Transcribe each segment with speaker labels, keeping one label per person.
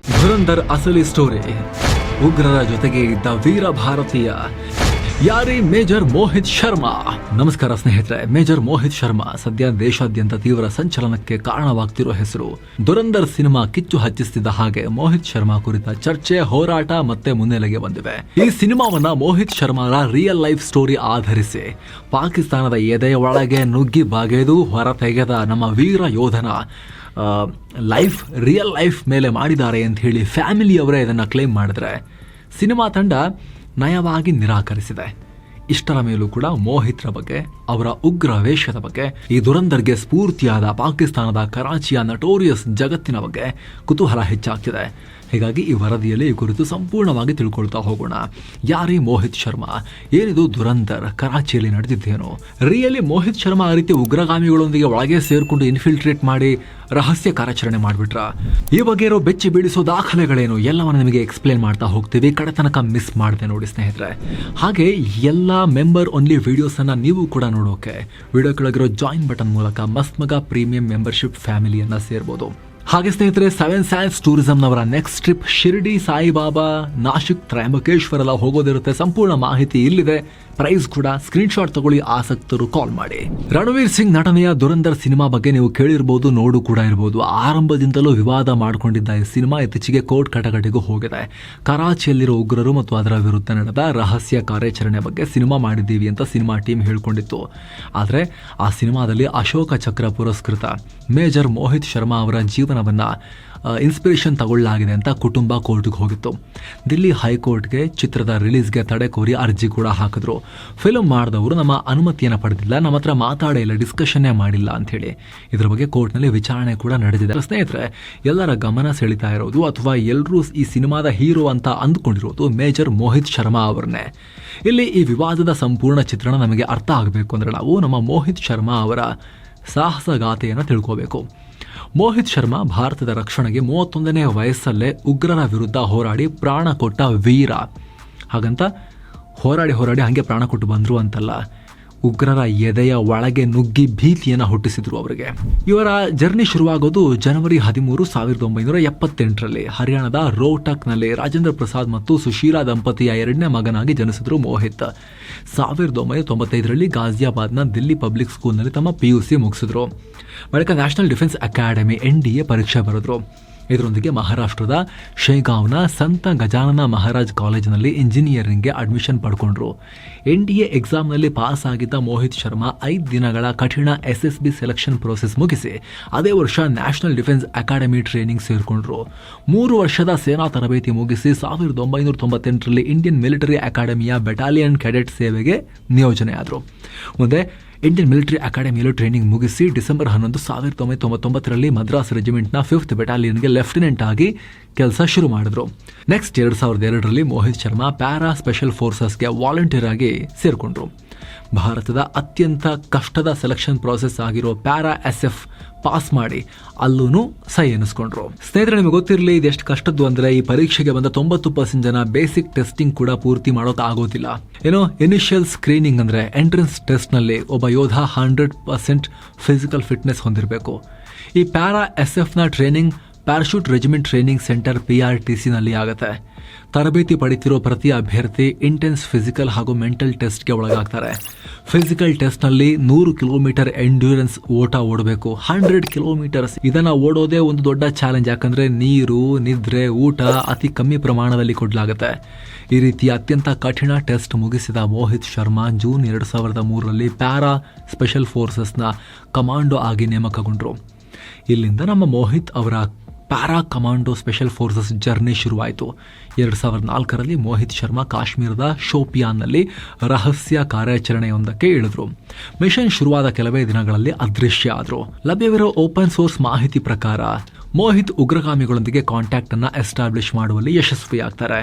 Speaker 1: ಧುರಂಧರ್ ಅಸಲಿ ಸ್ಟೋರಿ. ಉಗ್ರರ ಜೊತೆಗೆ ಇದ್ದ ವೀರ ಭಾರತೀಯ ಯಾರೇ ಮೇಜರ್ ಮೋಹಿತ್ ಶರ್ಮಾ. ನಮಸ್ಕಾರ ಸ್ನೇಹಿತರೆ. ಮೇಜರ್ ಮೋಹಿತ್ ಶರ್ಮಾ ಸದ್ಯ ದೇಶಾದ್ಯಂತ ತೀವ್ರ ಸಂಚಲನಕ್ಕೆ ಕಾರಣವಾಗ್ತಿರೋ ಹೆಸರು. ಧುರಂಧರ್ ಸಿನಿಮಾ ಕಿಚ್ಚು ಹಚ್ಚಿಸ್ತಿದ್ದ ಹಾಗೆ ಮೋಹಿತ್ ಶರ್ಮಾ ಕುರಿತ ಚರ್ಚೆ, ಹೋರಾಟ ಮತ್ತೆ ಮುನ್ನೆಲೆಗೆ ಬಂದಿವೆ. ಈ ಸಿನಿಮಾವನ್ನ ಮೋಹಿತ್ ಶರ್ಮಾರ ರಿಯಲ್ ಲೈಫ್ ಸ್ಟೋರಿ ಆಧರಿಸಿ ಪಾಕಿಸ್ತಾನದ ಎದೆಯ ಒಳಗೆ ನುಗ್ಗಿ ಬಾಗೆದು ಹೊರತೆಗೆದ ನಮ್ಮ ವೀರ ಯೋಧನ ರಿಯಲ್ ಲೈಫ್ ಮೇಲೆ ಮಾಡಿದ್ದಾರೆ ಅಂತ ಹೇಳಿ ಫ್ಯಾಮಿಲಿಯವರೇ ಇದನ್ನು ಕ್ಲೇಮ್ ಮಾಡಿದ್ರೆ ಸಿನಿಮಾ ತಂಡ ನಯವಾಗಿ ನಿರಾಕರಿಸಿದೆ. ಇಷ್ಟರ ಮೇಲೂ ಕೂಡ ಮೋಹಿತ್ರ ಬಗ್ಗೆ, ಅವರ ಉಗ್ರ ವೇಷದ ಬಗ್ಗೆ, ಈ ಧುರಂಧರ್ಗೆ ಸ್ಫೂರ್ತಿಯಾದ ಪಾಕಿಸ್ತಾನದ ಕರಾಚಿಯ ನಟೋರಿಯಸ್ ಜಗತ್ತಿನ ಬಗ್ಗೆ ಕುತೂಹಲ ಹೆಚ್ಚಾಗ್ತಿದೆ. ಹೀಗಾಗಿ ಈ ವರದಿಯಲ್ಲಿ ಈ ಕುರಿತು ಸಂಪೂರ್ಣವಾಗಿ ತಿಳ್ಕೊಳ್ತಾ ಹೋಗೋಣ. ಯಾರೇ ಮೋಹಿತ್ ಶರ್ಮಾ, ಏನಿದು ಧುರಂಧರ್, ಕರಾಚಿಯಲ್ಲಿ ನಡೆದಿದ್ದೇನು, ರಿಯಲಿ ಮೋಹಿತ್ ಶರ್ಮಾ ಆ ರೀತಿ ಉಗ್ರಗಾಮಿಗಳೊಂದಿಗೆ ಒಳಗೆ ಸೇರ್ಕೊಂಡು ಇನ್ಫಿಲ್ಟ್ರೇಟ್ ಮಾಡಿ ರಹಸ್ಯ ಕಾರ್ಯಾಚರಣೆ ಮಾಡಿಬಿಟ್ರ, ಈ ಬಗ್ಗೆ ಇರೋ ಬೆಚ್ಚಿ ಬೀಳಿಸೋ ದಾಖಲೆಗಳೇನು, ಎಲ್ಲವನ್ನ ನಿಮಗೆ ಎಕ್ಸ್ಪ್ಲೇನ್ ಮಾಡ್ತಾ ಹೋಗ್ತೀವಿ. ಕಡೆ ತನಕ ಮಿಸ್ ಮಾಡಿದೆ ನೋಡಿ ಸ್ನೇಹಿತರೆ. ಹಾಗೆ ಎಲ್ಲ ಮೆಂಬರ್ ಓನ್ಲಿ ವಿಡಿಯೋಸ್ ಅನ್ನ ನೀವು ಕೂಡ ನೋಡೋಕೆ ವಿಡಿಯೋ ಕೆಳಗಿರೋ ಜಾಯಿನ್ ಬಟನ್ ಮೂಲಕ ಮಸ್ತ್ ಮಗ ಪ್ರೀಮಿಯಂ ಮೆಂಬರ್ಶಿಪ್ ಫ್ಯಾಮಿಲಿಯನ್ನ ಸೇರ್ಬೋದು. ಹಾಗೆ ಸ್ನೇಹಿತರೆ, 7 Sails ಟೂರಿಸಂನವರ ನೆಕ್ಸ್ಟ್ ಟ್ರಿಪ್ ಶಿರ್ಡಿ, ಸಾಯಿಬಾಬಾ, ನಾಶಿಕ್, ತ್ರಯಂಬಕೇಶ್ವರ ಎಲ್ಲ ಹೋಗೋದಿರುತ್ತೆ. ಸಂಪೂರ್ಣ ಮಾಹಿತಿ ಇಲ್ಲಿದೆ, ಪ್ರೈಸ್ ಕೂಡ. ಸ್ಕ್ರೀನ್ ಶಾಟ್ ತಗೊಳ್ಳಿ, ಆಸಕ್ತರು ಕಾಲ್ ಮಾಡಿ. ರಣವೀರ್ ಸಿಂಗ್ ನಟನೆಯ ಧುರಂಧರ್ ಸಿನಿಮಾ ಬಗ್ಗೆ ನೀವು ಕೇಳಿರ್ಬೋದು, ನೋಡು ಕೂಡ ಇರ್ಬೋದು. ಆರಂಭದಿಂದಲೂ ವಿವಾದ ಮಾಡಿಕೊಂಡಿದ್ದ ಈ ಸಿನಿಮಾ ಇತ್ತೀಚೆಗೆ ಕೋರ್ಟ್ ಕಟಕಟೆಗೂ ಹೋಗಿದೆ. ಕರಾಚಿಯಲ್ಲಿರೋ ಉಗ್ರರು ಮತ್ತು ಅದರ ವಿರುದ್ಧ ನಡೆದ ರಹಸ್ಯ ಕಾರ್ಯಾಚರಣೆ ಬಗ್ಗೆ ಸಿನಿಮಾ ಮಾಡಿದ್ದೀವಿ ಅಂತ ಸಿನಿಮಾ ಟೀಮ್ ಹೇಳ್ಕೊಂಡಿತ್ತು. ಆದರೆ ಆ ಸಿನಿಮಾದಲ್ಲಿ ಅಶೋಕ ಚಕ್ರ ಪುರಸ್ಕೃತ ಮೇಜರ್ ಮೋಹಿತ್ ಶರ್ಮಾ ಅವರ ಜೀವನವನ್ನ ಇನ್ಸ್ಪಿರೇಷನ್ ತಗೊಳ್ಳಲಾಗಿದೆ ಅಂತ ಕುಟುಂಬ ಕೋರ್ಟ್ಗೆ ಹೋಗಿತ್ತು. ದಿಲ್ಲಿ ಹೈಕೋರ್ಟ್ಗೆ ಚಿತ್ರದ ರಿಲೀಸ್ಗೆ ತಡೆ ಕೋರಿ ಅರ್ಜಿ ಕೂಡ ಹಾಕಿದ್ರು. ಫಿಲ್ಮ್ ಮಾಡಿದವರು ನಮ್ಮ ಅನುಮತಿಯನ್ನು ಪಡೆದಿಲ್ಲ, ನಮ್ಮ ಹತ್ರ ಮಾತಾಡೇ ಇಲ್ಲ, ಡಿಸ್ಕಷನ್ನೇ ಮಾಡಿಲ್ಲ ಅಂಥೇಳಿ ಇದರ ಬಗ್ಗೆ ಕೋರ್ಟ್ನಲ್ಲಿ ವಿಚಾರಣೆ ಕೂಡ ನಡೆದಿದೆ. ಸ್ನೇಹಿತರೆ, ಎಲ್ಲರ ಗಮನ ಸೆಳೀತಾ ಇರೋದು ಅಥವಾ ಎಲ್ಲರೂ ಈ ಸಿನಿಮಾದ ಹೀರೋ ಅಂತ ಅಂದ್ಕೊಂಡಿರೋದು ಮೇಜರ್ ಮೋಹಿತ್ ಶರ್ಮಾ ಅವರನ್ನೇ. ಇಲ್ಲಿ ಈ ವಿವಾದದ ಸಂಪೂರ್ಣ ಚಿತ್ರಣ ನಮಗೆ ಅರ್ಥ ಆಗಬೇಕು ಅಂದರೆ ನಾವು ನಮ್ಮ ಮೋಹಿತ್ ಶರ್ಮಾ ಅವರ ಸಾಹಸಗಾಥೆಯನ್ನು ತಿಳ್ಕೋಬೇಕು. ಮೋಹಿತ್ ಶರ್ಮಾ ಭಾರತದ ರಕ್ಷಣೆಗೆ 31ನೇ ವಯಸ್ಸಲ್ಲೇ ಉಗ್ರರ ವಿರುದ್ಧ ಹೋರಾಡಿ ಪ್ರಾಣ ಕೊಟ್ಟ ವೀರ. ಹಾಗಂತ ಹೋರಾಡಿ ಹಾಗೆ ಪ್ರಾಣ ಕೊಟ್ಟು ಬಂದರು ಅಂತಲ್ಲ, ಉಗ್ರರ ಎದೆಯ ಒಳಗೆ ನುಗ್ಗಿ ಭೀತಿಯನ್ನು ಹುಟ್ಟಿಸಿದ್ರು ಅವರಿಗೆ. ಇವರ ಜರ್ನಿ ಶುರುವಾಗೋದು ಜನವರಿ 13, 1978ರಲ್ಲಿ ಹರಿಯಾಣದ ರೋಹ್ಟಕ್ನಲ್ಲಿ ರಾಜೇಂದ್ರ ಪ್ರಸಾದ್ ಮತ್ತು ಸುಶೀಲಾ ದಂಪತಿಯ 2ನೇ ಮಗನಾಗಿ ಜನಿಸಿದ್ರು ಮೋಹಿತ್. 1995ರಲ್ಲಿ ಗಾಜಿಯಾಬಾದ್ನ ದಿಲ್ಲಿ ಪಬ್ಲಿಕ್ ಸ್ಕೂಲ್ನಲ್ಲಿ ತಮ್ಮ PUC ಮುಗಿಸಿದ್ರು. ಬಳಿಕ ನ್ಯಾಷನಲ್ ಡಿಫೆನ್ಸ್ ಅಕಾಡೆಮಿ NDA ಪರೀಕ್ಷೆ ಬರೆದ್ರು. ಇದರೊಂದಿಗೆ ಮಹಾರಾಷ್ಟ್ರದ ಶೇಗಾವ್ನ ಸಂತ ಗಜಾನನ ಮಹಾರಾಜ್ ಕಾಲೇಜಿನಲ್ಲಿ ಇಂಜಿನಿಯರಿಂಗ್ಗೆ ಅಡ್ಮಿಷನ್ ಪಡ್ಕೊಂಡ್ರು. NDA ಎಕ್ಸಾಮ್ನಲ್ಲಿ ಪಾಸ್ ಆಗಿದ್ದ ಮೋಹಿತ್ ಶರ್ಮಾ 5 ದಿನಗಳ ಕಠಿಣ SSB ಸೆಲೆಕ್ಷನ್ ಪ್ರೋಸೆಸ್ ಮುಗಿಸಿ ಅದೇ ವರ್ಷ ನ್ಯಾಷನಲ್ ಡಿಫೆನ್ಸ್ ಅಕಾಡೆಮಿ ಟ್ರೈನಿಂಗ್ ಸೇರಿಕೊಂಡ್ರು. 3 ವರ್ಷದ ಸೇನಾ ತರಬೇತಿ ಮುಗಿಸಿ 1998ರಲ್ಲಿ ಇಂಡಿಯನ್ ಮಿಲಿಟರಿ ಅಕಾಡೆಮಿಯ ಬೆಟಾಲಿಯನ್ ಕೆಡೆಟ್ ಸೇವೆಗೆ ನಿಯೋಜನೆ ಆದರು. ಮುಂದೆ ಇಂಡಿಯನ್ ಮಿಲಿಟರಿ ಅಕಾಡೆಮಿಯಲ್ಲೂ ಟ್ರೈನಿಂಗ್ ಮುಗಿಸಿ ಡಿಸೆಂಬರ್ 11, 1999ರಲ್ಲಿ ಮದ್ರಾಸ್ ರೆಜಿಮೆಂಟ್ನ 5th ಬೆಟಾಲಿಯನ್ಗೆ ಲೆಫ್ಟಿನೆಂಟ್ ಆಗಿ ಕೆಲಸ ಶುರು ಮಾಡಿದ್ರು. ನೆಕ್ಸ್ಟ್ 2002ರಲ್ಲಿ ಮೋಹಿತ್ ಶರ್ಮಾ ಪ್ಯಾರಾ ಸ್ಪೆಷಲ್ ಫೋರ್ಸಸ್ಗೆ ವಾಲಂಟಿಯರ್ ಆಗಿ ಸೇರಿಕೊಂಡ್ರು. ಭಾರತದ ಅತ್ಯಂತ ಕಷ್ಟದ ಸೆಲೆಕ್ಷನ್ ಪ್ರಾಸೆಸ್ ಆಗಿರೋ ಪ್ಯಾರಾ SF ಪಾಸ್ ಮಾಡಿ ಅಲ್ಲೂ ಸೈ ಎನಿಸ್ಕೊಂಡ್ರು. ಸ್ನೇಹಿತರೆ, ನಿಮಗೆ ಗೊತ್ತಿರಲಿ ಇದೆಷ್ಟು ಕಷ್ಟದ್ದು ಅಂದರೆ ಈ ಪರೀಕ್ಷೆಗೆ ಬಂದ 90% ಜನ ಬೇಸಿಕ್ ಟೆಸ್ಟಿಂಗ್ ಕೂಡ ಪೂರ್ತಿ ಮಾಡೋಕೆ ಆಗೋದಿಲ್ಲ. ಏನೋ ಇನಿಷಿಯಲ್ ಸ್ಕ್ರೀನಿಂಗ್ ಅಂದರೆ ಎಂಟ್ರೆನ್ಸ್ ಟೆಸ್ಟ್ನಲ್ಲಿ ಒಬ್ಬ ಯೋಧ 100% ಫಿಸಿಕಲ್ ಫಿಟ್ನೆಸ್ ಹೊಂದಿರಬೇಕು. ಈ ಪ್ಯಾರಾ SFನ training parachute regiment training centre PRTCನಲ್ಲಿ ಆಗುತ್ತೆ. ತರಬೇತಿ ಪಡಿತಿರೋ ಪ್ರತಿ ಅಭ್ಯರ್ಥಿ ಇಂಟೆನ್ಸ್ ಫಿಸಿಕಲ್ ಹಾಗೂ ಮೆಂಟಲ್ ಟೆಸ್ಟ್ಗೆ ಒಳಗಾಗ್ತಾರೆ. ಫಿಸಿಕಲ್ ಟೆಸ್ಟ್ನಲ್ಲಿ 100 ಕಿಲೋಮೀಟರ್ ಎಂಡ್ಯೂರೆನ್ಸ್ ಓಟ ಓಡಬೇಕು. 100 ಕಿಲೋಮೀಟರ್ಸ್ ಇದನ್ನು ಓಡೋದೇ ಒಂದು ದೊಡ್ಡ ಚಾಲೆಂಜ್. ಯಾಕಂದರೆ ನೀರು, ನಿದ್ರೆ, ಊಟ ಅತಿ ಕಮ್ಮಿ ಪ್ರಮಾಣದಲ್ಲಿ ಕೊಡಲಾಗುತ್ತೆ. ಈ ರೀತಿ ಅತ್ಯಂತ ಕಠಿಣ ಟೆಸ್ಟ್ ಮುಗಿಸಿದ ಮೋಹಿತ್ ಶರ್ಮಾ ಜೂನ್ 2003ರಲ್ಲಿ ಪ್ಯಾರಾ ಸ್ಪೆಷಲ್ ಫೋರ್ಸಸ್ನ ಕಮಾಂಡೋ ಆಗಿ ನೇಮಕಗೊಂಡರು. ಇಲ್ಲಿಂದ ನಮ್ಮ ಮೋಹಿತ್ ಅವರ para commando special forces journey ಶುರುವಾಯಿತು. 2004ರಲ್ಲಿ ಮೋಹಿತ್ ಶರ್ಮಾ ಕಾಶ್ಮೀರದ ಶೋಪಿಯಾನ್ನಲ್ಲಿ ರಹಸ್ಯ ಕಾರ್ಯಾಚರಣೆಯೊಂದಕ್ಕೆ ಇಳಿದ್ರು. ಮಿಷನ್ ಶುರುವಾದ ಕೆಲವೇ ದಿನಗಳಲ್ಲಿ ಅದೃಶ್ಯ ಆದರು. ಲಭ್ಯವಿರೋ ಓಪನ್ ಸೋರ್ಸ್ ಮಾಹಿತಿ ಪ್ರಕಾರ ಮೋಹಿತ್ ಉಗ್ರಗಾಮಿಗಳೊಂದಿಗೆ ಕಾಂಟ್ಯಾಕ್ಟ್ ಅನ್ನು ಎಸ್ಟಾಬ್ಲಿಷ್ ಮಾಡುವಲ್ಲಿ ಯಶಸ್ವಿಯಾಗ್ತಾರೆ.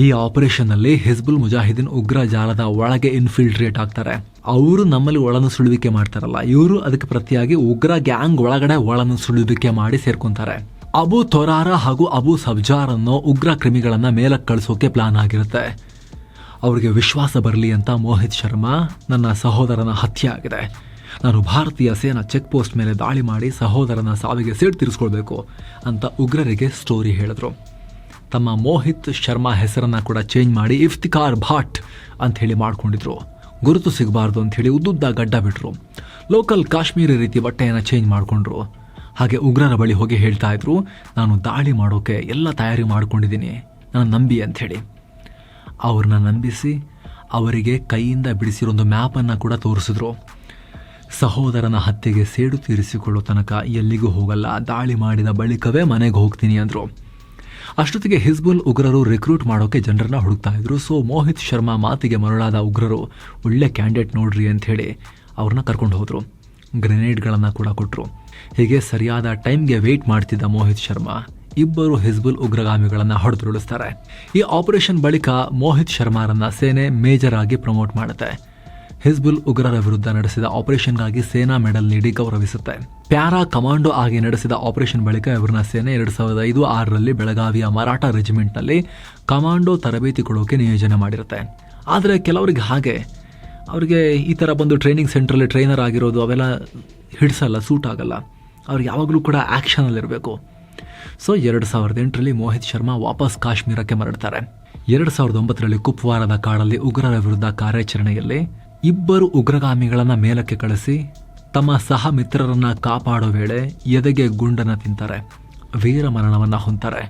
Speaker 1: ಈ ಆಪರೇಷನ್ನಲ್ಲಿ ಹಿಜ್ಬುಲ್ ಮುಜಾಹಿದೀನ್ ಉಗ್ರ ಜಾಲದ ಒಳಗೆ ಇನ್ಫಿಲ್ಟ್ರೇಟ್ ಆಗ್ತಾರೆ. ಅವರು ನಮ್ಮಲ್ಲಿ ಒಳನುಸುಳುವಿಕೆ ಮಾಡ್ತಾರಲ್ಲ, ಇವರು ಅದಕ್ಕೆ ಪ್ರತಿಯಾಗಿ ಉಗ್ರ ಗ್ಯಾಂಗ್ ಒಳಗಡೆ ಒಳನುಸುಳುವಿಕೆ ಮಾಡಿ ಸೇರ್ಕೊಂತಾರೆ. ಅಬು ತೊರಾರ ಹಾಗೂ ಅಬು ಸಬ್ಜಾರ್ ಅನ್ನೋ ಉಗ್ರ ಕ್ರಿಮಿಗಳನ್ನ ಮೇಲಕ್ಕೆ ಕಳಿಸೋಕೆ ಪ್ಲಾನ್ ಆಗಿರುತ್ತೆ. ಅವರಿಗೆ ವಿಶ್ವಾಸ ಬರಲಿ ಅಂತ ಮೋಹಿತ್ ಶರ್ಮಾ, ನನ್ನ ಸಹೋದರನ ಹತ್ಯೆ ಆಗಿದೆ, ನಾನು ಭಾರತೀಯ ಸೇನಾ ಚೆಕ್ ಪೋಸ್ಟ್ ಮೇಲೆ ದಾಳಿ ಮಾಡಿ ಸಹೋದರನ ಸಾವಿಗೆ ಸೇಡು ತೀರಿಸ್ಕೊಳ್ಬೇಕು ಅಂತ ಉಗ್ರರಿಗೆ ಸ್ಟೋರಿ ಹೇಳಿದ್ರು. ತಮ್ಮ ಮೋಹಿತ್ ಶರ್ಮಾ ಹೆಸರನ್ನ ಕೂಡ ಚೇಂಜ್ ಮಾಡಿ ಇಫ್ತಿಕಾರ್ ಭಾಟ್ ಅಂತ ಹೇಳಿ ಮಾಡ್ಕೊಂಡಿದ್ರು. ಗುರುತು ಸಿಗಬಾರ್ದು ಅಂತ ಹೇಳಿ ಉದ್ದುದ್ದ ಗಡ್ಡ ಬಿಟ್ರು. ಲೋಕಲ್ ಕಾಶ್ಮೀರಿ ರೀತಿ ಬಟ್ಟೆಯನ್ನು ಚೇಂಜ್ ಮಾಡಿಕೊಂಡ್ರು. ಹಾಗೆ ಉಗ್ರರ ಬಳಿ ಹೋಗಿ ಹೇಳ್ತಾ ಇದ್ರು, ನಾನು ದಾಳಿ ಮಾಡೋಕೆ ಎಲ್ಲ ತಯಾರಿ ಮಾಡ್ಕೊಂಡಿದ್ದೀನಿ, ನಾನು ನಂಬಿ ಅಂಥೇಳಿ. ಅವ್ರನ್ನ ನಂಬಿಸಿ ಅವರಿಗೆ ಕೈಯಿಂದ ಬಿಡಿಸಿರೋ ಒಂದು ಮ್ಯಾಪನ್ನು ಕೂಡ ತೋರಿಸಿದ್ರು. ಸಹೋದರನ ಹತ್ಯೆಗೆ ಸೇಡು ತೀರಿಸಿಕೊಳ್ಳೋ ತನಕ ಎಲ್ಲಿಗೂ ಹೋಗಲ್ಲ, ದಾಳಿ ಮಾಡಿದ ಬಳಿಕವೇ ಮನೆಗೆ ಹೋಗ್ತೀನಿ ಅಂದರು. ಅಷ್ಟೊತ್ತಿಗೆ ಹಿಜ್ಬುಲ್ ಉಗ್ರರು ರಿಕ್ರೂಟ್ ಮಾಡೋಕೆ ಜನರನ್ನ ಹುಡುಕ್ತಾ ಇದ್ರು. ಸೊ ಮೋಹಿತ್ ಶರ್ಮಾ ಮಾತಿಗೆ ಮರಳಾದ ಉಗ್ರರು ಒಳ್ಳೆ ಕ್ಯಾಂಡಿಡೇಟ್ ನೋಡ್ರಿ ಅಂತ ಹೇಳಿ ಅವ್ರನ್ನ ಕರ್ಕೊಂಡು ಹೋದ್ರು. ಗ್ರೆನೇಡ್ಗಳನ್ನು ಕೂಡ ಕೊಟ್ಟರು. ಹೀಗೆ ಸರಿಯಾದ ಟೈಮ್ಗೆ ವೇಟ್ ಮಾಡ್ತಿದ್ದ ಮೋಹಿತ್ ಶರ್ಮಾ ಇಬ್ಬರು ಹಿಜ್ಬುಲ್ ಉಗ್ರಗಾಮಿಗಳನ್ನು ಹೊಡೆದುರುಳಿಸ್ತಾರೆ. ಈ ಆಪರೇಷನ್ ಬಳಿಕ ಮೋಹಿತ್ ಶರ್ಮಾರನ್ನ ಸೇನೆ ಮೇಜರ್ ಆಗಿ ಪ್ರಮೋಟ್ ಮಾಡುತ್ತೆ. ಹಿಜ್ಬುಲ್ ಉಗ್ರರ ವಿರುದ್ಧ ನಡೆಸಿದ ಆಪರೇಷನ್ಗಾಗಿ ಸೇನಾ ಮೆಡಲ್ ನೀಡಿ ಗೌರವಿಸುತ್ತೆ. ಪ್ಯಾರಾ ಕಮಾಂಡೋ ಆಗಿ ನಡೆಸಿದ ಆಪರೇಷನ್ ಬಳಿಕ ಇವರನ್ನ ಸೇನೆ 2005-06ರಲ್ಲಿ ಬೆಳಗಾವಿಯ ಮರಾಠ ರೆಜಿಮೆಂಟ್ನಲ್ಲಿ ಕಮಾಂಡೋ ತರಬೇತಿ ಕೊಡೋಕೆ ನಿಯೋಜನೆ ಮಾಡಿರುತ್ತೆ. ಆದರೆ ಕೆಲವರಿಗೆ ಹಾಗೆ ಅವರಿಗೆ ಈ ಥರ ಬಂದು ಟ್ರೈನಿಂಗ್ ಸೆಂಟ್ರಲ್ಲಿ ಟ್ರೈನರ್ ಆಗಿರೋದು ಅವೆಲ್ಲ ಹಿಡಿಸಲ್ಲ, ಸೂಟ್ ಆಗಲ್ಲ. ಅವ್ರು ಯಾವಾಗಲೂ ಕೂಡ ಆ್ಯಕ್ಷನಲ್ಲಿರಬೇಕು. ಸೊ 2008ರಲ್ಲಿ ಮೋಹಿತ್ ಶರ್ಮಾ ವಾಪಸ್ ಕಾಶ್ಮೀರಕ್ಕೆ ಮರಳ್ತಾರೆ. 2009ರಲ್ಲಿ ಕುಪ್ವಾರದ ಕಾಡಲ್ಲಿ ಉಗ್ರರ ವಿರುದ್ಧ ಕಾರ್ಯಾಚರಣೆಯಲ್ಲಿ ಇಬ್ಬರು ಉಗ್ರಗಾಮಿಗಳನ್ನು ಮೇಲಕ್ಕೆ ಕಳಿಸಿ ತಮ್ಮ ಸಹ ಮಿತ್ರರನ್ನ ಕಾಪಾಡೋ ವೇಳೆ ಎದೆಗೆ ಗುಂಡನ್ನು ತಿಂತಾರೆ, ವೀರ ಮರಣವನ್ನು ಹೊಂತಾರೆ.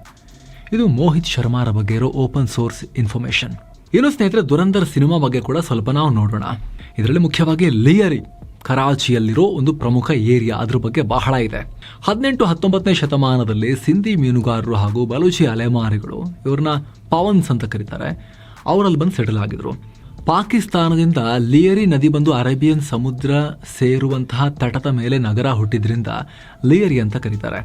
Speaker 1: ಇದು ಮೋಹಿತ್ ಶರ್ಮಾರ ಬಗ್ಗೆ ಇರೋ ಓಪನ್ ಸೋರ್ಸ್ ಇನ್ಫಾರ್ಮೇಶನ್. ಇನ್ನು ಸ್ನೇಹಿತರೆ, ದುರಂಧರ್ ಸಿನಿಮಾ ಬಗ್ಗೆ ಕೂಡ ಸ್ವಲ್ಪ ನಾವು ನೋಡೋಣ. ಇದರಲ್ಲಿ ಮುಖ್ಯವಾಗಿ ಲಿಯರಿ ಕರಾಚಿಯಲ್ಲಿರೋ ಒಂದು ಪ್ರಮುಖ ಏರಿಯಾ, ಅದ್ರ ಬಗ್ಗೆ ಬಹಳ ಇದೆ. 18-19ನೇ ಶತಮಾನದಲ್ಲಿ ಸಿಂಧಿ ಮೀನುಗಾರರು ಹಾಗೂ ಬಲೂಚಿ ಅಲೆಮಾರಿಗಳು, ಇವ್ರನ್ನ ಪವನ್ಸ್ ಅಂತ ಕರೀತಾರೆ, ಅವರಲ್ಲಿ ಬಂದು ಸೆಟಲ್ ಆಗಿದ್ರು. ಪಾಕಿಸ್ತಾನದಿಂದ ಲಿಯರಿ ನದಿ ಬಂದು ಅರೇಬಿಯನ್ ಸಮುದ್ರ ಸೇರುವಂತಹ ತಟದ ಮೇಲೆ ನಗರ ಹುಟ್ಟಿದ್ರಿಂದ ಲಿಯರಿ ಅಂತ ಕರೀತಾರೆ.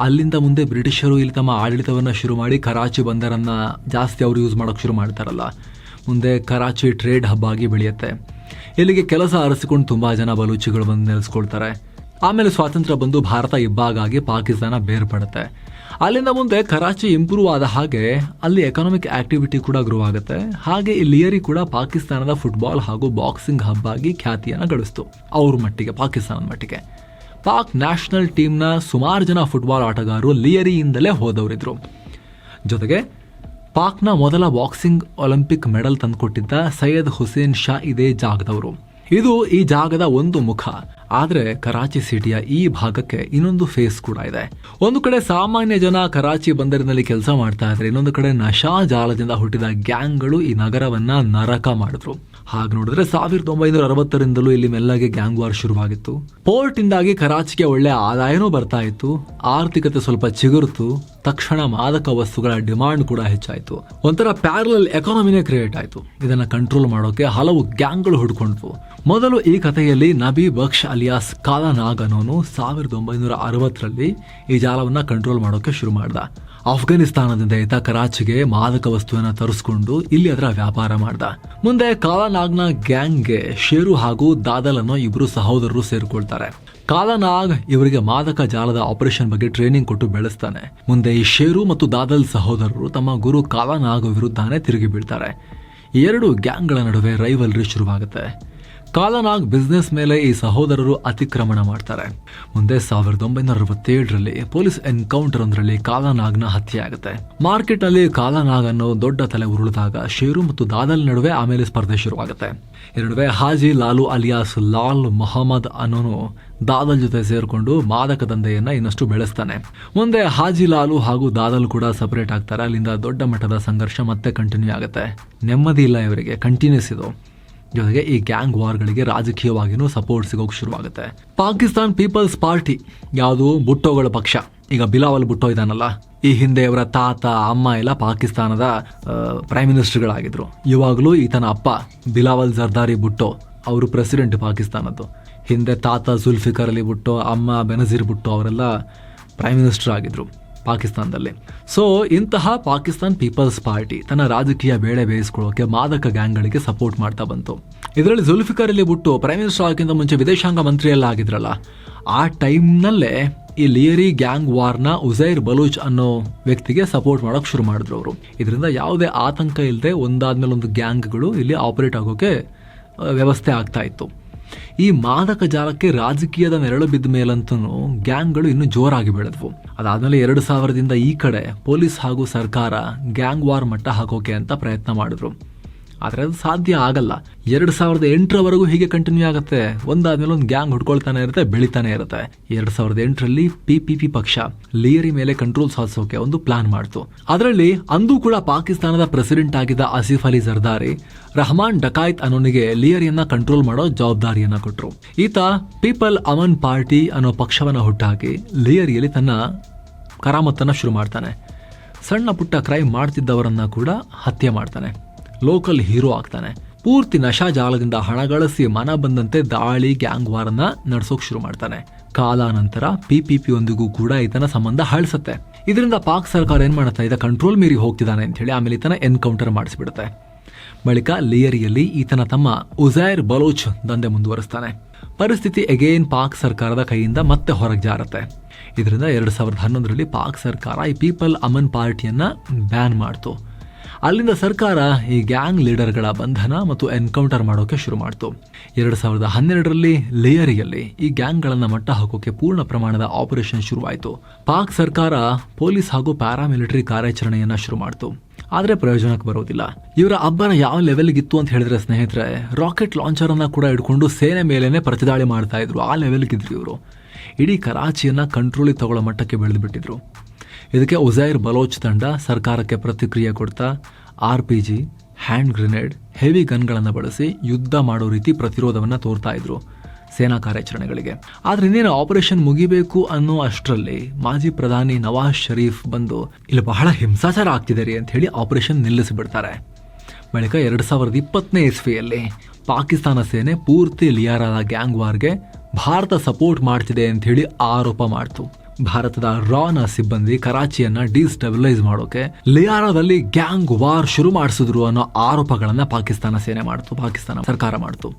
Speaker 1: ಅಲ್ಲಿಂದ ಮುಂದೆ ಬ್ರಿಟಿಷರು ಇಲ್ಲಿ ತಮ್ಮ ಆಡಳಿತವನ್ನು ಶುರು ಮಾಡಿ ಕರಾಚಿ ಬಂದರನ್ನ ಜಾಸ್ತಿ ಅವರು ಯೂಸ್ ಮಾಡೋಕೆ ಶುರು ಮಾಡ್ತಾರಲ್ಲ. ಮುಂದೆ ಕರಾಚಿ ಟ್ರೇಡ್ ಹಬ್ ಆಗಿ ಬೆಳೆಯುತ್ತೆ. ಇಲ್ಲಿಗೆ ಕೆಲಸ ಅರಸಿಕೊಂಡು ತುಂಬ ಜನ ಬಲೂಚಿಗಳು ಬಂದು ನೆಲೆಸ್ಕೊಳ್ತಾರೆ. ಆಮೇಲೆ ಸ್ವಾತಂತ್ರ್ಯ ಬಂದು ಭಾರತ ಇಬ್ಬಾಗಾಗಿ ಪಾಕಿಸ್ತಾನ ಬೇರ್ಪಡುತ್ತೆ. ಅಲ್ಲಿಂದ ಮುಂದೆ ಕರಾಚಿ ಇಂಪ್ರೂವ್ ಆದ ಹಾಗೆ ಅಲ್ಲಿ ಎಕನಾಮಿಕ್ ಆಕ್ಟಿವಿಟಿ ಕೂಡ ಗ್ರೋ ಆಗುತ್ತೆ. ಹಾಗೆ ಈ ಲಿಯರಿ ಕೂಡ ಪಾಕಿಸ್ತಾನದ ಫುಟ್ಬಾಲ್ ಹಾಗೂ ಬಾಕ್ಸಿಂಗ್ ಹಬ್ ಆಗಿ ಖ್ಯಾತಿಯನ್ನು ಗಳಿಸ್ತು. ಅವ್ರ ಮಟ್ಟಿಗೆ, ಪಾಕಿಸ್ತಾನದ ಮಟ್ಟಿಗೆ. ಪಾಕ್ ನ್ಯಾಷನಲ್ ಟೀಮ್ನ ಸುಮಾರು ಜನ ಫುಟ್ಬಾಲ್ ಆಟಗಾರರು ಲಿಯರಿಯಿಂದಲೇ ಹೋದವರಿದ್ರು. ಜೊತೆಗೆ ಪಾಕ್ನ ಮೊದಲ ಬಾಕ್ಸಿಂಗ್ ಒಲಿಂಪಿಕ್ ಮೆಡಲ್ ತಂದುಕೊಟ್ಟಿದ್ದ ಸೈಯದ್ ಹುಸೇನ್ ಶಾ ಇದೇ ಜಾಗದವರು. ಇದು ಈ ಜಾಗದ ಒಂದು ಮುಖ. ಆದರೆ ಕರಾಚಿ ಸಿಟಿಯ ಈ ಭಾಗಕ್ಕೆ ಇನ್ನೊಂದು ಫೇಸ್ ಕೂಡ ಇದೆ. ಒಂದು ಕಡೆ ಸಾಮಾನ್ಯ ಜನ ಕರಾಚಿ ಬಂದರಿನಲ್ಲಿ ಕೆಲಸ ಮಾಡ್ತಾ ಇದ್ರೆ, ಇನ್ನೊಂದು ಕಡೆ ನಶಾ ಜಾಲದಿಂದ ಹುಟ್ಟಿದ ಗ್ಯಾಂಗ್ಗಳು ಈ ನಗರವನ್ನ ನರಕ ಮಾಡಿದ್ರು. ಹಾಗೆ ನೋಡಿದ್ರೆ 1960ರಿಂದಲೂ ಇಲ್ಲಿ ಮೆಲ್ಲಗೆ ಗ್ಯಾಂಗ್ ವಾರ್ ಶುರುವಾಗಿತ್ತು. ಪೋರ್ಟ್ ಇಂದಾಗಿ ಕರಾಚಿಗೆ ಒಳ್ಳೆ ಆದಾಯನೂ ಬರ್ತಾ ಇತ್ತು. ಆರ್ಥಿಕತೆ ಸ್ವಲ್ಪ ಚಿಗುರುತು. ತಕ್ಷಣ ಮಾದಕ ವಸ್ತುಗಳ ಡಿಮಾಂಡ್ ಕೂಡ ಹೆಚ್ಚಾಯಿತು. ಒಂಥರ ಪ್ಯಾರಲಲ್ ಎಕಾನಮಿನೇ ಕ್ರಿಯೇಟ್ ಆಯಿತು. ಇದನ್ನ ಕಂಟ್ರೋಲ್ ಮಾಡೋಕೆ ಹಲವು ಗ್ಯಾಂಗ್ಗಳು ಹುಡ್ಕೊಂಡ್ವು. ಮೊದಲು ಈ ಕಥೆಯಲ್ಲಿ ನಬಿ ಬಕ್ಷ್ ಅಲಿಯಾಸ್ ಕಾಲಾನಾಗ್ ಅನ್ನೋನು 1960ರಲ್ಲಿ ಈ ಜಾಲವನ್ನ ಕಂಟ್ರೋಲ್ ಮಾಡೋಕೆ ಶುರು ಮಾಡ್ದ. ಅಫ್ಘಾನಿಸ್ತಾನದಿಂದ ಈತ ಕರಾಚಿಗೆ ಮಾದಕ ವಸ್ತುವನ್ನ ತರಿಸ್ಕೊಂಡು ಇಲ್ಲಿ ಅದರ ವ್ಯಾಪಾರ ಮಾಡ್ದ. ಮುಂದೆ ಕಾಲಾನಾಗ್ನ ಗ್ಯಾಂಗ್ಗೆ ಶೇರು ಹಾಗೂ ದಾದಲ್ ಅನ್ನೋ ಇಬ್ರು ಸಹೋದರರು ಸೇರ್ಕೊಳ್ತಾರೆ. ಕಾಲಾನಾಗ್ ಇವರಿಗೆ ಮಾದಕ ಜಾಲದ ಆಪರೇಷನ್ ಬಗ್ಗೆ ಟ್ರೈನಿಂಗ್ ಕೊಟ್ಟು ಬೆಳೆಸ್ತಾನೆ. ಮುಂದೆ ಈ ಶೇರು ಮತ್ತು ದಾದಲ್ ಸಹೋದರರು ತಮ್ಮ ಗುರು ಕಾಲಾನಾಗ್ ವಿರುದ್ಧನೇ ತಿರುಗಿ ಬೀಳ್ತಾರೆ. ಈ ಎರಡು ಗ್ಯಾಂಗ್ಗಳ ನಡುವೆ ರೈವಲ್ರಿ ಶುರುವಾಗುತ್ತೆ. ಕಾಲಾನಾಗ್ ಬಿಸ್ನೆಸ್ ಮೇಲೆ ಈ ಸಹೋದರರು ಅತಿಕ್ರಮಣ ಮಾಡ್ತಾರೆ. ಮುಂದೆ 1967ರಲ್ಲಿ ಪೊಲೀಸ್ ಎನ್ಕೌಂಟರ್ ಒಂದರಲ್ಲಿ ಕಾಲಾನಾಗ್ನ ಹತ್ಯೆ ಆಗುತ್ತೆ. ಮಾರ್ಕೆಟ್ ನಲ್ಲಿ ಕಾಲಾನಾಗ್ ಅನ್ನೋ ದೊಡ್ಡ ತಲೆ ಉರುಳಿದಾಗ ಶೇರು ಮತ್ತು ದಾದಲ್ ನಡುವೆ ಆಮೇಲೆ ಸ್ಪರ್ಧೆ ಶುರುವಾಗುತ್ತೆ. ಈ ನಡುವೆ ಹಾಜಿ ಲಾಲು ಅಲಿಯಾಸ್ ಲಾಲ್ ಮೊಹಮ್ಮದ್ ಅನ್ನೋನು ದಾದಲ್ ಜೊತೆ ಸೇರ್ಕೊಂಡು ಮಾದಕ ದಂಧೆಯನ್ನ ಇನ್ನಷ್ಟು ಬೆಳೆಸ್ತಾನೆ. ಮುಂದೆ ಹಾಜಿ ಲಾಲು ಹಾಗೂ ದಾದಲ್ ಕೂಡ ಸಪರೇಟ್ ಆಗ್ತಾರೆ. ಅಲ್ಲಿಂದ ದೊಡ್ಡ ಮಟ್ಟದ ಸಂಘರ್ಷ ಮತ್ತೆ ಕಂಟಿನ್ಯೂ ಆಗುತ್ತೆ. ನೆಮ್ಮದಿ ಇಲ್ಲ ಇವರಿಗೆ, ಕಂಟಿನ್ಯೂಸ್ ಇದು. ಜೊತೆಗೆ ಈ ಗ್ಯಾಂಗ್ ವಾರ್ಗಳಿಗೆ ರಾಜಕೀಯವಾಗಿಯೂ ಸಪೋರ್ಟ್ ಸಿಗೋಕೆ ಶುರುವಾಗುತ್ತೆ. ಪಾಕಿಸ್ತಾನ್ ಪೀಪಲ್ಸ್ ಪಾರ್ಟಿ, ಯಾವುದು ಭುಟ್ಟೋಗಳ ಪಕ್ಷ, ಈಗ ಬಿಲಾವಲ್ ಭುಟ್ಟೋ ಇದಾನಲ್ಲ, ಈ ಹಿಂದೆ ಅವರ ತಾತ ಅಮ್ಮ ಎಲ್ಲ ಪಾಕಿಸ್ತಾನದ ಪ್ರೈಮ್ ಮಿನಿಸ್ಟರ್ಗಳಾಗಿದ್ರು. ಇವಾಗಲೂ ಈತನ ಅಪ್ಪ ಬಿಲಾವಲ್ ಜರ್ದಾರಿ ಭುಟ್ಟೋ ಅವರು ಪ್ರೆಸಿಡೆಂಟ್ ಪಾಕಿಸ್ತಾನದ್ದು. ಹಿಂದೆ ತಾತ ಜುಲ್ಫಿಕರ್ ಅಲಿ ಭುಟ್ಟೋ, ಅಮ್ಮ ಬೆನಜೀರ್ ಭುಟ್ಟೋ ಅವರೆಲ್ಲ ಪ್ರೈಮ್ ಮಿನಿಸ್ಟರ್ ಆಗಿದ್ರು ಪಾಕಿಸ್ತಾನದಲ್ಲಿ. ಸೊ ಇಂತಹ ಪಾಕಿಸ್ತಾನ್ ಪೀಪಲ್ಸ್ ಪಾರ್ಟಿ ತನ್ನ ರಾಜಕೀಯ ಬೇಳೆ ಬೇಯಿಸ್ಕೊಳ್ಳೋಕೆ ಮಾದಕ ಗ್ಯಾಂಗ್ಗಳಿಗೆ ಸಪೋರ್ಟ್ ಮಾಡ್ತಾ ಬಂತು. ಇದರಲ್ಲಿ ಜುಲ್ಫಿಕರ್ ಅಲಿ ಭುಟ್ಟೋ ಪ್ರೈಮ್ ಮಿನಿಸ್ಟರ್ ಆಗಿಂತ ಮುಂಚೆ ವಿದೇಶಾಂಗ ಮಂತ್ರಿ ಎಲ್ಲ ಆಗಿದ್ರಲ್ಲ, ಆ ಟೈಮ್ನಲ್ಲೇ ಈ ಲಿಯರಿ ಗ್ಯಾಂಗ್ ವಾರ್ನ ಉಜೈರ್ ಬಲೂಚ್ ಅನ್ನೋ ವ್ಯಕ್ತಿಗೆ ಸಪೋರ್ಟ್ ಮಾಡೋಕೆ ಶುರು ಮಾಡಿದ್ರು ಅವರು. ಇದರಿಂದ ಯಾವುದೇ ಆತಂಕ ಇಲ್ಲದೆ ಒಂದಾದ್ಮೇಲೆ ಒಂದು ಗ್ಯಾಂಗ್ಗಳು ಇಲ್ಲಿ ಆಪರೇಟ್ ಆಗೋಕೆ ವ್ಯವಸ್ಥೆ ಆಗ್ತಾ ಇತ್ತು. ಈ ಮಾದಕ ಜಾಲಕ್ಕೆ ರಾಜಕೀಯದ ನೆರಳು ಬಿದ್ದ ಮೇಲಂತೂ ಗ್ಯಾಂಗ್ಗಳು ಇನ್ನೂ ಜೋರಾಗಿ ಬೆಳೆದವು. ಅದಾದ್ಮೇಲೆ 2000ದಿಂದ ಈ ಕಡೆ ಪೊಲೀಸ್ ಹಾಗೂ ಸರ್ಕಾರ ಗ್ಯಾಂಗ್ ವಾರ್ ಮಟ್ಟ ಹಾಕೋಕೆ ಅಂತ ಪ್ರಯತ್ನ ಮಾಡಿದ್ರು. ಆದರೆ ಅದು ಸಾಧ್ಯ ಆಗಲ್ಲ. 2008ರವರೆಗೂ ಹೀಗೆ ಕಂಟಿನ್ಯೂ ಆಗುತ್ತೆ. ಒಂದಾದ್ಮೇಲೆ ಒಂದು ಗ್ಯಾಂಗ್ ಹುಡ್ಕೊಳ್ತಾನೆ ಇರುತ್ತೆ, ಬೆಳಿತಾನೆ ಇರುತ್ತೆ. 2008ರಲ್ಲಿ PPP ಪಕ್ಷ ಲಿಯರಿ ಮೇಲೆ ಕಂಟ್ರೋಲ್ ಸಾಧಿಸೋಕೆ ಒಂದು ಪ್ಲಾನ್ ಮಾಡ್ತು. ಅದರಲ್ಲಿ ಅಂದು ಕೂಡ ಪಾಕಿಸ್ತಾನದ ಪ್ರೆಸಿಡೆಂಟ್ ಆಗಿದ್ದ ಆಸಿಫ್ ಅಲಿ ಜರ್ದಾರಿ ರಹಮಾನ್ ಡಕಾಯ್ತ್ ಅನ್ನೋನಿಗೆ ಲಿಯರಿಯನ್ನ ಕಂಟ್ರೋಲ್ ಮಾಡೋ ಜವಾಬ್ದಾರಿಯನ್ನ ಕೊಟ್ರು. ಈತ ಪೀಪಲ್ ಅಮನ್ ಪಾರ್ಟಿ ಅನ್ನೋ ಪಕ್ಷವನ್ನ ಹುಟ್ಟಾಕಿ ಲಿಯರಿಯಲ್ಲಿ ತನ್ನ ಕರಾಮತ್ತನ್ನ ಶುರು ಮಾಡ್ತಾನೆ. ಸಣ್ಣ ಪುಟ್ಟ ಕ್ರೈಮ್ ಮಾಡ್ತಿದ್ದವರನ್ನ ಕೂಡ ಹತ್ಯೆ ಮಾಡ್ತಾನೆ. ಲೋಕಲ್ ಹೀರೋ ಆಗ್ತಾನೆ. ಪೂರ್ತಿ ನಶಾ ಜಾಲದಿಂದ ಹಣ ಗಳಿಸಿ ಮನ ಬಂದಂತೆ ದಾಳಿ ಗ್ಯಾಂಗ್ ವಾರನ್ನ ನಡೆಸೋಕ್ ಶುರು ಮಾಡ್ತಾನೆ. ಕಾಲಾನಂತರ PPP ಒಂದಿಗೂ ಕೂಡ ಈತನ ಸಂಬಂಧ ಹಳಿಸುತ್ತೆ. ಇದರಿಂದ ಪಾಕ್ ಸರ್ಕಾರ ಏನ್ ಮಾಡುತ್ತೆ, ಈತ ಕಂಟ್ರೋಲ್ ಮೀರಿ ಹೋಗ್ತಿದ್ದಾನೆ ಅಂತ ಹೇಳಿ ಆಮೇಲೆ ಈತನ ಎನ್ಕೌಂಟರ್ ಮಾಡಿಸ್ಬಿಡುತ್ತೆ. ಬಳಿಕ ಲಿಯರಿಯಲ್ಲಿ ಈತನ ತಮ್ಮ ಉಜೈರ್ ಬಲೋಚ್ ದಂಧೆ ಮುಂದುವರಿಸ್ತಾನೆ. ಪರಿಸ್ಥಿತಿ ಅಗೇನ್ ಪಾಕ್ ಸರ್ಕಾರದ ಕೈಯಿಂದ ಮತ್ತೆ ಹೊರಗೆ ಜಾರತ್ತೆ. ಇದರಿಂದ 2011ರಲ್ಲಿ ಪಾಕ್ ಸರ್ಕಾರ ಈ ಪೀಪಲ್ ಅಮನ್ ಪಾರ್ಟಿಯನ್ನ ಬ್ಯಾನ್ ಮಾಡ್ತು. ಅಲ್ಲಿಂದ ಸರ್ಕಾರ ಈ ಗ್ಯಾಂಗ್ ಲೀಡರ್ಗಳ ಬಂಧನ ಮತ್ತು ಎನ್ಕೌಂಟರ್ ಮಾಡೋಕೆ ಶುರು ಮಾಡ್ತು. 2012ರಲ್ಲಿ ಲಿಯರಿಯಲ್ಲಿ ಈ ಗ್ಯಾಂಗ್ಗಳನ್ನ ಮಟ್ಟ ಹಾಕೋಕೆ ಪೂರ್ಣ ಪ್ರಮಾಣದ ಆಪರೇಷನ್ ಶುರುವಾಯಿತು. ಪಾಕ್ ಸರ್ಕಾರ ಪೊಲೀಸ್ ಹಾಗೂ ಪ್ಯಾರಾಮಿಲಿಟರಿ ಕಾರ್ಯಾಚರಣೆಯನ್ನ ಶುರು ಮಾಡ್ತು. ಆದ್ರೆ ಪ್ರಯೋಜನಕ್ಕೆ ಬರೋದಿಲ್ಲ. ಇವರ ಅಬ್ಬರ ಯಾವ ಲೆವೆಲ್ಗಿತ್ತು ಅಂತ ಹೇಳಿದ್ರೆ ಸ್ನೇಹಿತರೆ, ರಾಕೆಟ್ ಲಾಂಚರ್ ಅನ್ನ ಕೂಡ ಇಟ್ಕೊಂಡು ಸೇನೆ ಮೇಲೇನೆ ಪ್ರತಿದಾಳಿ ಮಾಡ್ತಾ ಇದ್ರು. ಆ ಲೆವೆಲ್ಗಿದ್ರು ಇವರು. ಇಡೀ ಕರಾಚಿಯನ್ನ ಕಂಟ್ರೋಲಿಗೆ ತಗೊಳ್ಳೋ ಮಟ್ಟಕ್ಕೆ ಬೆಳೆದು ಬಿಟ್ಟಿದ್ರು. ಇದಕ್ಕೆ ಉಜೈರ್ ಬಲೋಚ್ ತಂಡ ಸರ್ಕಾರಕ್ಕೆ ಪ್ರತಿಕ್ರಿಯೆ ಕೊಡ್ತಾ RPG, ಹ್ಯಾಂಡ್ ಗ್ರೆನೇಡ್, ಹೆವಿ ಗನ್ಗಳನ್ನು ಬಳಸಿ ಯುದ್ಧ ಮಾಡೋ ರೀತಿ ಪ್ರತಿರೋಧವನ್ನು ತೋರ್ತಾ ಇದ್ರು ಸೇನಾ ಕಾರ್ಯಾಚರಣೆಗಳಿಗೆ. ಆದ್ರೆ ಇನ್ನೇನು ಆಪರೇಷನ್ ಮುಗಿಬೇಕು ಅನ್ನೋ ಅಷ್ಟರಲ್ಲಿ ಮಾಜಿ ಪ್ರಧಾನಿ ನವಾಜ್ ಶರೀಫ್ ಬಂದು ಇಲ್ಲಿ ಬಹಳ ಹಿಂಸಾಚಾರ ಆಗ್ತಿದೆ ರೀ ಅಂತ ಹೇಳಿ ಆಪರೇಷನ್ ನಿಲ್ಲಿಸಿಬಿಡ್ತಾರೆ. ಬಳಿಕ 2020ನೇ ಇಸ್ವಿಯಲ್ಲಿ ಪಾಕಿಸ್ತಾನ ಸೇನೆ ಪೂರ್ತಿ ಲಿಯಾರಾದ ಗ್ಯಾಂಗ್ ವಾರ್ಗೆ ಭಾರತ ಸಪೋರ್ಟ್ ಮಾಡ್ತಿದೆ ಅಂತ ಹೇಳಿ ಆರೋಪ ಮಾಡ್ತು. ಭಾರತದ ರಾನ ಸಿಬ್ಬಂದಿ ಕರಾಚಿಯನ್ನ ಡಿಸ್ಟೆಬಿಲೈಸ್ ಮಾಡೋಕೆ ಲಿಯಾರಾದಲ್ಲಿ ಗ್ಯಾಂಗ್ ವಾರ್ ಶುರು ಮಾಡಿಸಿದ್ರು ಅನ್ನೋ ಆರೋಪಗಳನ್ನ ಪಾಕಿಸ್ತಾನ ಸೇನೆ ಮಾಡ್ತು, ಪಾಕಿಸ್ತಾನ ಸರ್ಕಾರ ಮಾಡ್ತು.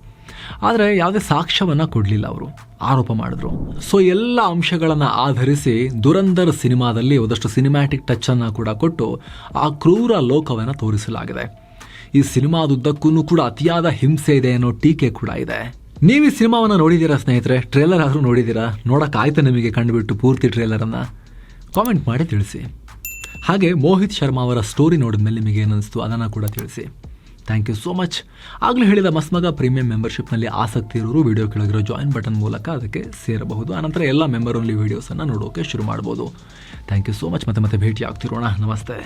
Speaker 1: ಆದರೆ ಯಾವುದೇ ಸಾಕ್ಷ್ಯವನ್ನ ಕೊಡ್ಲಿಲ್ಲ, ಅವರು ಆರೋಪ ಮಾಡಿದ್ರು. ಸೊ ಎಲ್ಲ ಅಂಶಗಳನ್ನ ಆಧರಿಸಿ ದುರಂದರ್ ಸಿನಿಮಾದಲ್ಲಿ ಒಂದಷ್ಟು ಸಿನಿಮ್ಯಾಟಿಕ್ ಟಚ್ ಅನ್ನ ಕೂಡ ಕೊಟ್ಟು ಆ ಕ್ರೂರ ಲೋಕವನ್ನ ತೋರಿಸಲಾಗಿದೆ. ಈ ಸಿನಿಮಾದುದ್ದಕ್ಕೂ ಕೂಡ ಅತಿಯಾದ ಹಿಂಸೆ ಇದೆ ಅನ್ನೋ ಟೀಕೆ ಕೂಡ ಇದೆ. ನೀವು ಈ ಸಿನಿಮಾವನ್ನು ನೋಡಿದ್ದೀರಾ ಸ್ನೇಹಿತರೆ? ಟ್ರೇಲರ್ ಆದರೂ ನೋಡಿದ್ದೀರಾ? ನೋಡೋಕ್ಕಾಯ್ತಾ ನಿಮಗೆ ಕಂಡುಬಿಟ್ಟು ಪೂರ್ತಿ ಟ್ರೇಲರನ್ನು? ಕಾಮೆಂಟ್ ಮಾಡಿ ತಿಳಿಸಿ. ಹಾಗೆ ಮೋಹಿತ್ ಶರ್ಮಾ ಅವರ ಸ್ಟೋರಿ ನೋಡಿದ್ಮೇಲೆ ನಿಮಗೆ ಏನನ್ನಿಸ್ತು ಅದನ್ನು ಕೂಡ ತಿಳಿಸಿ. Thank you so much. ಆಗಲೇ ಹೇಳಿದ ಮಸ್ಮಗ ಪ್ರೀಮಿಯಂ ಮೆಂಬರ್ಶಿಪ್ನಲ್ಲಿ ಆಸಕ್ತಿ ಇರೋರು ವಿಡಿಯೋ ಕೆಳಗಿರೋ ಜಾಯಿನ್ ಬಟನ್ ಮೂಲಕ ಅದಕ್ಕೆ ಸೇರಬಹುದು. ಆನಂತರ ಎಲ್ಲ ಮೆಂಬರ್ ಓನ್ಲಿ ವೀಡಿಯೋಸನ್ನು ನೋಡೋಕೆ ಶುರು ಮಾಡ್ಬೋದು. Thank you so much. ಮತ್ತೆ ಭೇಟಿ ಆಗ್ತಿರೋಣ. ನಮಸ್ತೆ.